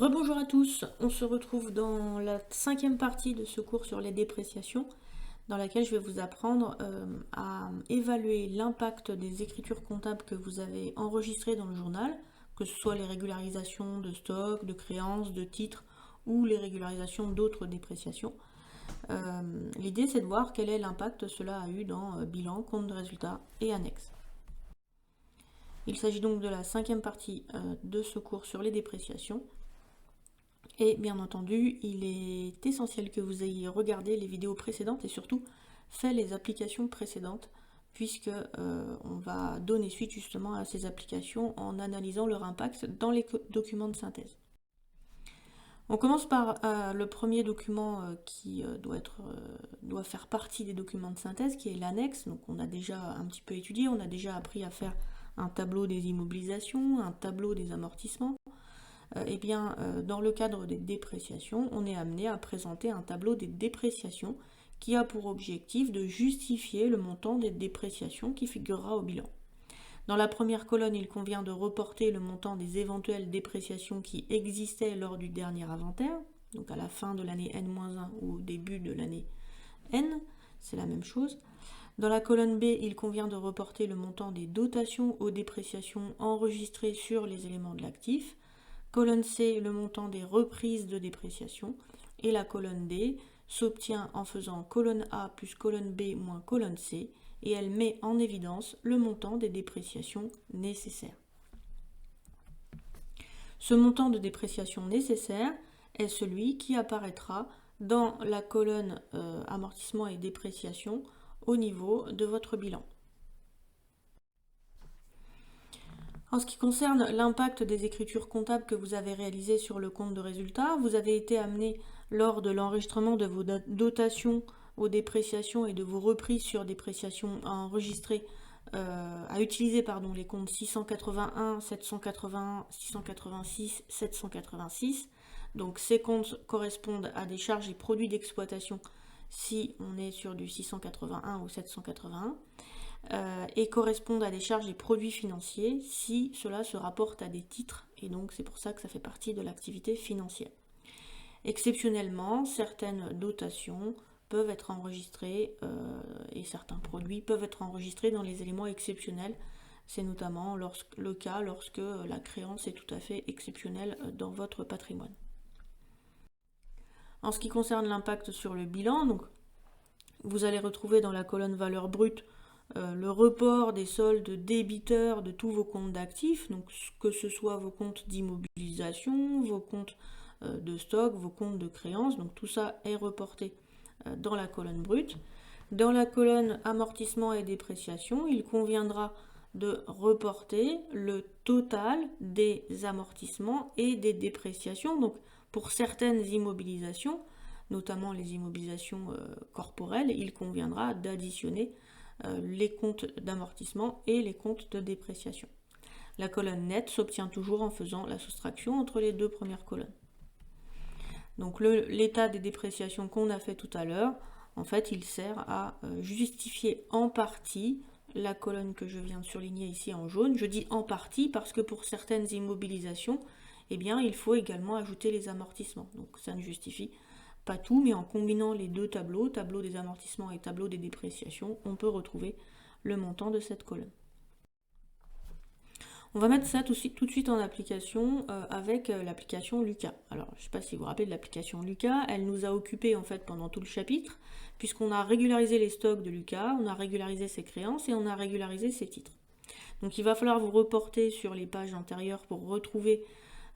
Rebonjour à tous, on se retrouve dans la 5e partie de ce cours sur les dépréciations, dans laquelle je vais vous apprendre à évaluer l'impact des écritures comptables que vous avez enregistrées dans le journal, que ce soit les régularisations de stock, de créances, de titres ou les régularisations d'autres dépréciations. L'idée c'est de voir quel est l'impact cela a eu dans bilan, compte de résultat et annexes. Il s'agit donc de la 5e partie de ce cours sur les dépréciations. Et bien entendu, il est essentiel que vous ayez regardé les vidéos précédentes et surtout fait les applications précédentes, puisque on va donner suite justement à ces applications en analysant leur impact dans les documents de synthèse. On commence par le premier document qui doit faire partie des documents de synthèse, qui est l'annexe. Donc on a déjà un petit peu étudié, on a déjà appris à faire un tableau des immobilisations, un tableau des amortissements. Dans le cadre des dépréciations, on est amené à présenter un tableau des dépréciations qui a pour objectif de justifier le montant des dépréciations qui figurera au bilan. Dans la première colonne, il convient de reporter le montant des éventuelles dépréciations qui existaient lors du dernier inventaire, donc à la fin de l'année N-1 ou au début de l'année N, c'est la même chose. Dans la colonne B, il convient de reporter le montant des dotations aux dépréciations enregistrées sur les éléments de l'actif. Colonne C, le montant des reprises de dépréciation. Et la colonne D s'obtient en faisant colonne A plus colonne B moins colonne C. Et elle met en évidence le montant des dépréciations nécessaires. Ce montant de dépréciation nécessaire est celui qui apparaîtra dans la colonne amortissement et dépréciation au niveau de votre bilan. En ce qui concerne l'impact des écritures comptables que vous avez réalisées sur le compte de résultat, vous avez été amené lors de l'enregistrement de vos dotations aux dépréciations et de vos reprises sur dépréciations à enregistrer, à utiliser les comptes 681, 781, 686, 786. Donc ces comptes correspondent à des charges et produits d'exploitation si on est sur du 681 ou 781. Et correspondent à des charges et produits financiers si cela se rapporte à des titres, et donc c'est pour ça que ça fait partie de l'activité financière. Exceptionnellement, certaines dotations peuvent être enregistrées et certains produits peuvent être enregistrés dans les éléments exceptionnels. C'est notamment le cas lorsque la créance est tout à fait exceptionnelle dans votre patrimoine. En ce qui concerne l'impact sur le bilan, donc, vous allez retrouver dans la colonne valeur brute le report des soldes débiteurs de tous vos comptes d'actifs, donc que ce soit vos comptes d'immobilisation, vos comptes de stock, vos comptes de créances, donc tout ça est reporté dans la colonne brute. Dans la colonne amortissement et dépréciation, il conviendra de reporter le total des amortissements et des dépréciations. Donc pour certaines immobilisations, notamment les immobilisations corporelles, il conviendra d'additionner les comptes d'amortissement et les comptes de dépréciation. La colonne nette s'obtient toujours en faisant la soustraction entre les deux premières colonnes. Donc l'état des dépréciations qu'on a fait tout à l'heure, en fait, il sert à justifier en partie la colonne que je viens de surligner ici en jaune. Je dis en partie parce que pour certaines immobilisations, il faut également ajouter les amortissements. Donc ça ne justifie pas tout, mais en combinant les deux tableaux, tableau des amortissements et tableau des dépréciations, on peut retrouver le montant de cette colonne. On va mettre ça tout de suite en application avec l'application Lucas. Alors, je ne sais pas si vous vous rappelez de l'application Lucas, elle nous a occupé en fait pendant tout le chapitre, puisqu'on a régularisé les stocks de Lucas, on a régularisé ses créances et on a régularisé ses titres. Donc il va falloir vous reporter sur les pages antérieures pour retrouver,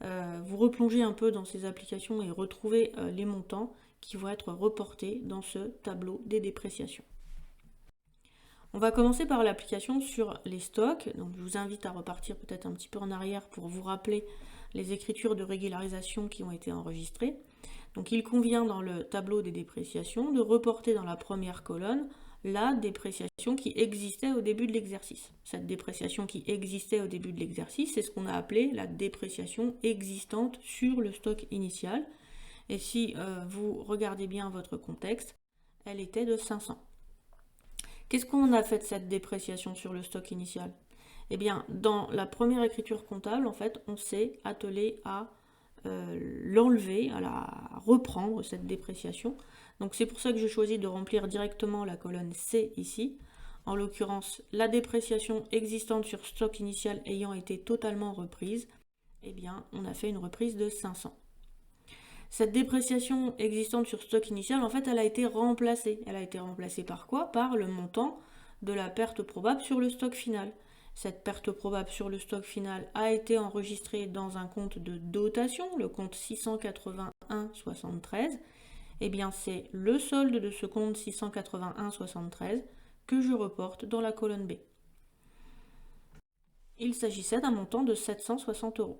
vous replonger un peu dans ces applications et retrouver les montants qui vont être reportés dans ce tableau des dépréciations. On va commencer par l'application sur les stocks. Donc je vous invite à repartir peut-être un petit peu en arrière pour vous rappeler les écritures de régularisation qui ont été enregistrées. Donc il convient dans le tableau des dépréciations de reporter dans la première colonne la dépréciation qui existait au début de l'exercice. Cette dépréciation qui existait au début de l'exercice, c'est ce qu'on a appelé la dépréciation existante sur le stock initial. Et si vous regardez bien votre contexte, elle était de 500. Qu'est-ce qu'on a fait de cette dépréciation sur le stock initial? Eh bien, dans la première écriture comptable, en fait, on s'est attelé à l'enlever, à la reprendre, cette dépréciation. Donc c'est pour ça que je choisis de remplir directement la colonne C ici. En l'occurrence, la dépréciation existante sur stock initial ayant été totalement reprise, eh bien, on a fait une reprise de 500. Cette dépréciation existante sur stock initial, en fait, elle a été remplacée. Elle a été remplacée par quoi? Par le montant de la perte probable sur le stock final. Cette perte probable sur le stock final a été enregistrée dans un compte de dotation, le compte 681,73. Eh bien, c'est le solde de ce compte 681,73 que je reporte dans la colonne B. Il s'agissait d'un montant de 760 €.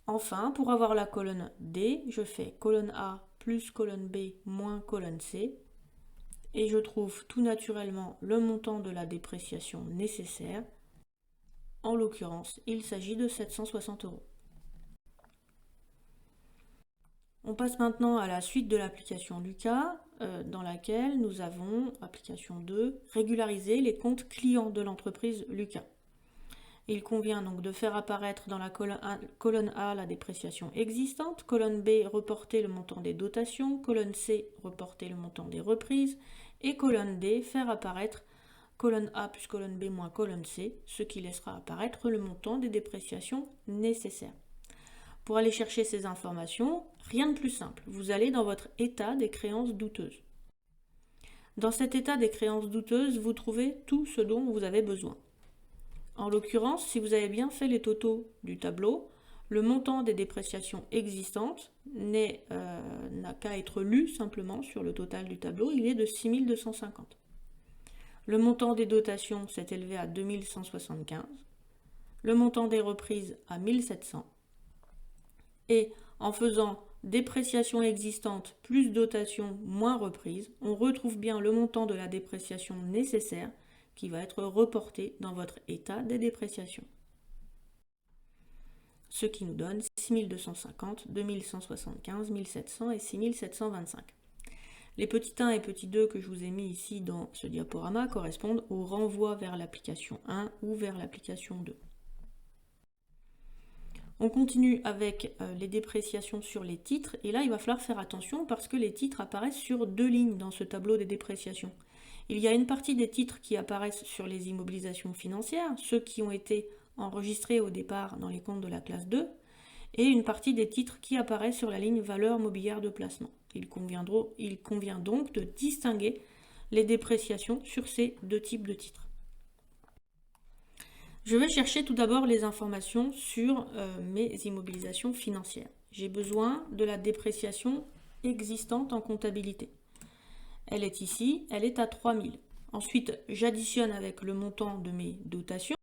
Enfin, pour avoir la colonne D, je fais colonne A plus colonne B moins colonne C. Et je trouve tout naturellement le montant de la dépréciation nécessaire. En l'occurrence, il s'agit de 760 €. On passe maintenant à la suite de l'application Lucas, dans laquelle nous avons, application 2, régulariser les comptes clients de l'entreprise Lucas. Il convient donc de faire apparaître dans la colonne A la dépréciation existante, colonne B reporter le montant des dotations, colonne C reporter le montant des reprises, et colonne D faire apparaître colonne A plus colonne B moins colonne C, ce qui laissera apparaître le montant des dépréciations nécessaires. Pour aller chercher ces informations, rien de plus simple, vous allez dans votre état des créances douteuses. Dans cet état des créances douteuses, vous trouvez tout ce dont vous avez besoin. En l'occurrence, si vous avez bien fait les totaux du tableau, le montant des dépréciations existantes n'a qu'à être lu simplement sur le total du tableau, il est de 6 250. Le montant des dotations s'est élevé à 2 175, le montant des reprises à 1 700, et en faisant dépréciation existante plus dotation moins reprise, on retrouve bien le montant de la dépréciation nécessaire qui va être reporté dans votre état des dépréciations. Ce qui nous donne 6 250, 2 175, 1 700 et 6 725. Les petits 1 et petits 2 que je vous ai mis ici dans ce diaporama correspondent au renvoi vers l'application 1 ou vers l'application 2. On continue avec les dépréciations sur les titres, et là il va falloir faire attention parce que les titres apparaissent sur 2 lignes dans ce tableau des dépréciations. Il y a une partie des titres qui apparaissent sur les immobilisations financières, ceux qui ont été enregistrés au départ dans les comptes de la classe 2, et une partie des titres qui apparaissent sur la ligne valeur mobilière de placement. Il convient donc de distinguer les dépréciations sur ces deux types de titres. Je vais chercher tout d'abord les informations sur mes immobilisations financières. J'ai besoin de la dépréciation existante en comptabilité. Elle est ici, elle est à 3000. Ensuite, j'additionne avec le montant de mes dotations.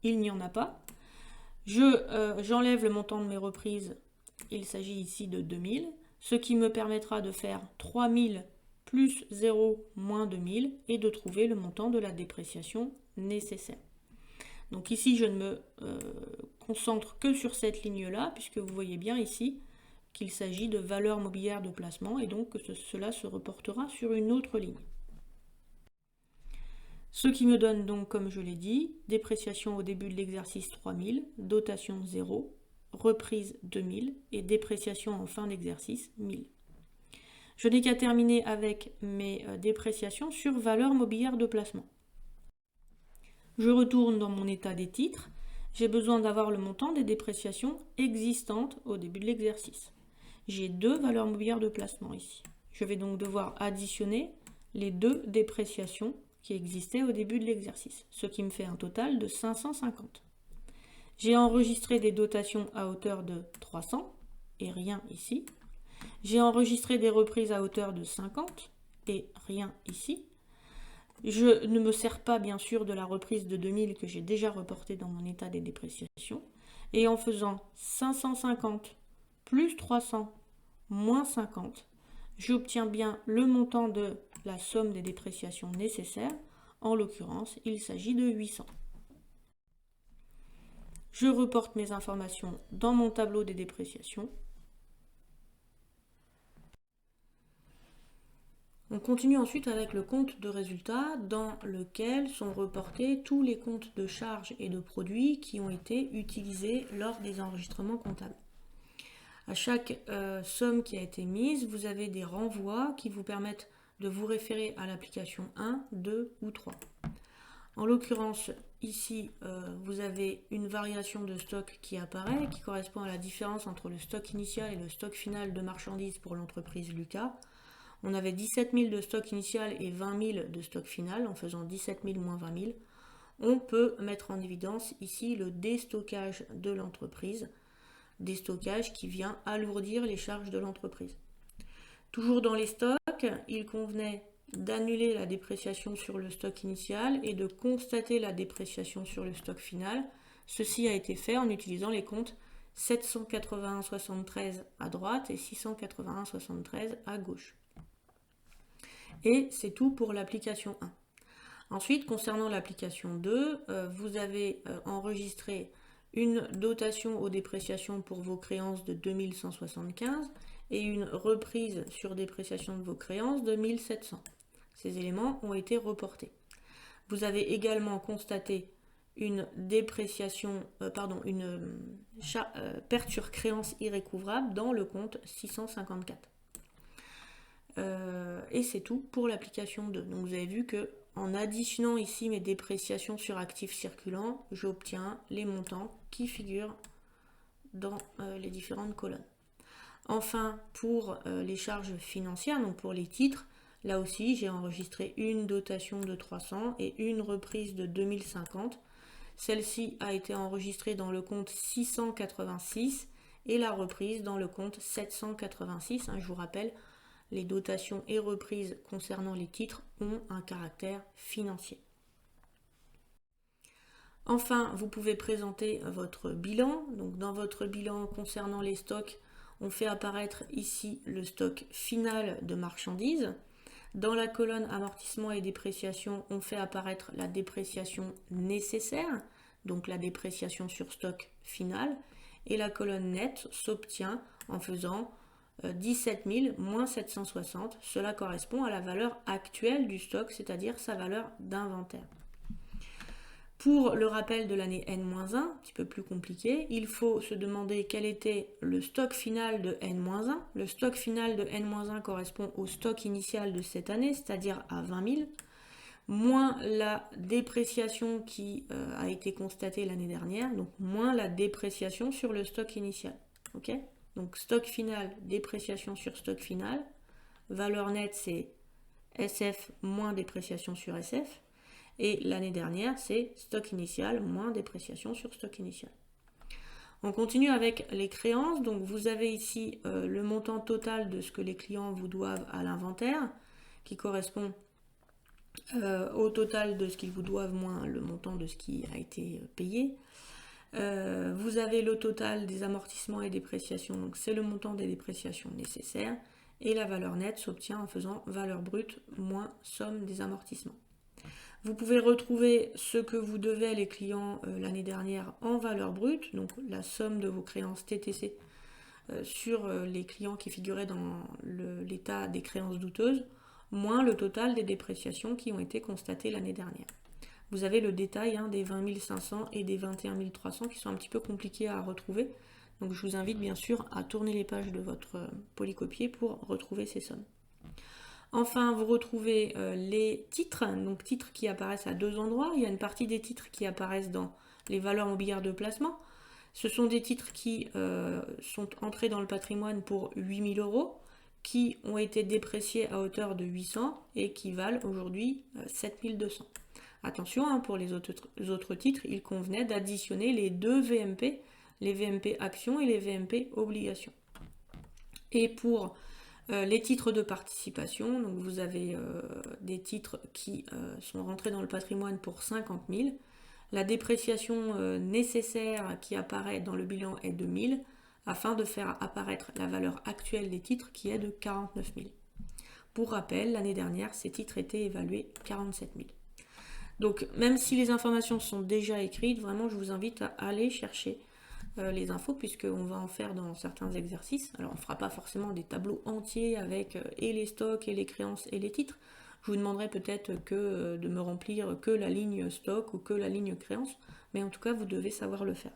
Il n'y en a pas. J'enlève le montant de mes reprises. Il s'agit ici de 2000, ce qui me permettra de faire 3000 plus 0 moins 2000 et de trouver le montant de la dépréciation nécessaire. Donc ici, je ne me concentre que sur cette ligne-là, puisque vous voyez bien ici qu'il s'agit de valeur mobilière de placement et donc que cela se reportera sur une autre ligne. Ce qui me donne donc, comme je l'ai dit, dépréciation au début de l'exercice 3000, dotation 0, reprise 2000 et dépréciation en fin d'exercice 1000. Je n'ai qu'à terminer avec mes dépréciations sur valeur mobilière de placement. Je retourne dans mon état des titres. J'ai besoin d'avoir le montant des dépréciations existantes au début de l'exercice. J'ai 2 valeurs mobilières de placement ici. Je vais donc devoir additionner les 2 dépréciations qui existaient au début de l'exercice, ce qui me fait un total de 550. J'ai enregistré des dotations à hauteur de 300 et rien ici. J'ai enregistré des reprises à hauteur de 50 et rien ici. Je ne me sers pas bien sûr de la reprise de 2000 que j'ai déjà reportée dans mon état des dépréciations. Et en faisant 550 plus 300 moins 50, j'obtiens bien le montant de la somme des dépréciations nécessaires. En l'occurrence, il s'agit de 800. Je reporte mes informations dans mon tableau des dépréciations. On continue ensuite avec le compte de résultat dans lequel sont reportés tous les comptes de charges et de produits qui ont été utilisés lors des enregistrements comptables. À chaque somme qui a été mise, vous avez des renvois qui vous permettent de vous référer à l'application 1, 2 ou 3. En l'occurrence, ici, vous avez une variation de stock qui apparaît, qui correspond à la différence entre le stock initial et le stock final de marchandises pour l'entreprise Lucas. On avait 17 000 de stock initial et 20 000 de stock final, en faisant 17 000 moins 20 000. On peut mettre en évidence ici le déstockage de l'entreprise, déstockage qui vient alourdir les charges de l'entreprise. Toujours dans les stocks, il convenait d'annuler la dépréciation sur le stock initial et de constater la dépréciation sur le stock final. Ceci a été fait en utilisant les comptes 781,73 à droite et 681,73 à gauche. Et c'est tout pour l'application 1. Ensuite, concernant l'application 2, vous avez enregistré une dotation aux dépréciations pour vos créances de 2175 et une reprise sur dépréciation de vos créances de 1700. Ces éléments ont été reportés. Vous avez également constaté une dépréciation, perte sur créance irrécouvrable dans le compte 654. Et c'est tout pour l'application 2. Donc vous avez vu que en additionnant ici mes dépréciations sur actifs circulants, j'obtiens les montants qui figurent dans les différentes colonnes. Enfin, pour les charges financières, donc pour les titres, là aussi j'ai enregistré une dotation de 300 et une reprise de 2050. Celle-ci a été enregistrée dans le compte 686 et la reprise dans le compte 786. Je vous rappelle, les dotations et reprises concernant les titres ont un caractère financier. Enfin, vous pouvez présenter votre bilan. Donc, dans votre bilan concernant les stocks, on fait apparaître ici le stock final de marchandises. Dans la colonne amortissement et dépréciation, on fait apparaître la dépréciation nécessaire, donc la dépréciation sur stock final. Et la colonne nette s'obtient en faisant 17 000 moins 760, cela correspond à la valeur actuelle du stock, c'est-à-dire sa valeur d'inventaire. Pour le rappel de l'année N-1, un petit peu plus compliqué, il faut se demander quel était le stock final de N-1. Le stock final de N-1 correspond au stock initial de cette année, c'est-à-dire à 20 000, moins la dépréciation qui a été constatée l'année dernière, donc moins la dépréciation sur le stock initial. Ok ? Donc stock final, dépréciation sur stock final. Valeur nette, c'est SF moins dépréciation sur SF. Et l'année dernière, c'est stock initial moins dépréciation sur stock initial. On continue avec les créances. Donc vous avez ici le montant total de ce que les clients vous doivent à l'inventaire, qui correspond au total de ce qu'ils vous doivent moins le montant de ce qui a été payé. Vous avez le total des amortissements et dépréciations, donc c'est le montant des dépréciations nécessaires, et la valeur nette s'obtient en faisant valeur brute moins somme des amortissements. Vous pouvez retrouver ce que vous devez à les clients l'année dernière en valeur brute, donc la somme de vos créances TTC sur les clients qui figuraient dans l'état des créances douteuses, moins le total des dépréciations qui ont été constatées l'année dernière. Vous avez le détail des 20 500 et des 21 300 qui sont un petit peu compliqués à retrouver. Donc je vous invite bien sûr à tourner les pages de votre polycopier pour retrouver ces sommes. Enfin, vous retrouvez les titres, donc titres qui apparaissent à deux endroits. Il y a une partie des titres qui apparaissent dans les valeurs mobilières de placement. Ce sont des titres qui sont entrés dans le patrimoine pour 8 000 €, qui ont été dépréciés à hauteur de 800 et qui valent aujourd'hui 7 200. Attention, pour les autres titres, il convenait d'additionner les deux VMP, les VMP actions et les VMP obligations. Et pour les titres de participation, donc vous avez des titres qui sont rentrés dans le patrimoine pour 50 000. La dépréciation nécessaire qui apparaît dans le bilan est de 1 000, afin de faire apparaître la valeur actuelle des titres qui est de 49 000. Pour rappel, l'année dernière, ces titres étaient évalués 47 000. Donc, même si les informations sont déjà écrites, vraiment, je vous invite à aller chercher les infos, puisqu'on va en faire dans certains exercices. Alors, on ne fera pas forcément des tableaux entiers avec et les stocks, et les créances, et les titres. Je vous demanderai peut-être que de me remplir que la ligne stock ou que la ligne créance, mais en tout cas, vous devez savoir le faire.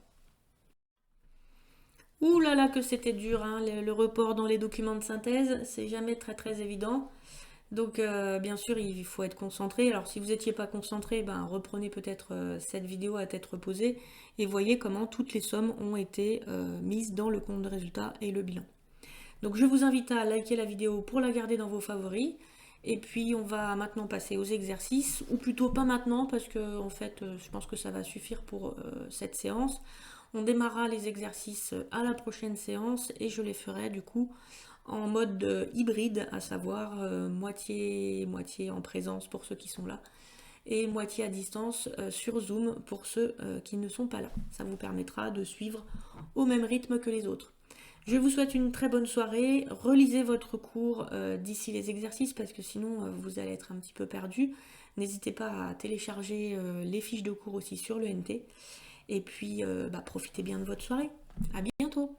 Ouh là là que c'était dur, hein, le report dans les documents de synthèse, c'est jamais très très évident. Donc bien sûr il faut être concentré. Alors si vous n'étiez pas concentré, ben, reprenez peut-être cette vidéo à tête reposée et voyez comment toutes les sommes ont été mises dans le compte de résultat et le bilan. Donc je vous invite à liker la vidéo pour la garder dans vos favoris. Et puis on va maintenant passer aux exercices, ou plutôt pas maintenant parce que en fait je pense que ça va suffire pour cette séance. On démarrera les exercices à la prochaine séance et je les ferai du coup en mode hybride, à savoir moitié en présence pour ceux qui sont là et moitié à distance sur Zoom pour ceux qui ne sont pas là. Ça vous permettra de suivre au même rythme que les autres. Je vous souhaite une très bonne soirée. Relisez votre cours d'ici les exercices parce que sinon vous allez être un petit peu perdu. N'hésitez pas à télécharger les fiches de cours aussi sur le NT. Et puis profitez bien de votre soirée. À bientôt.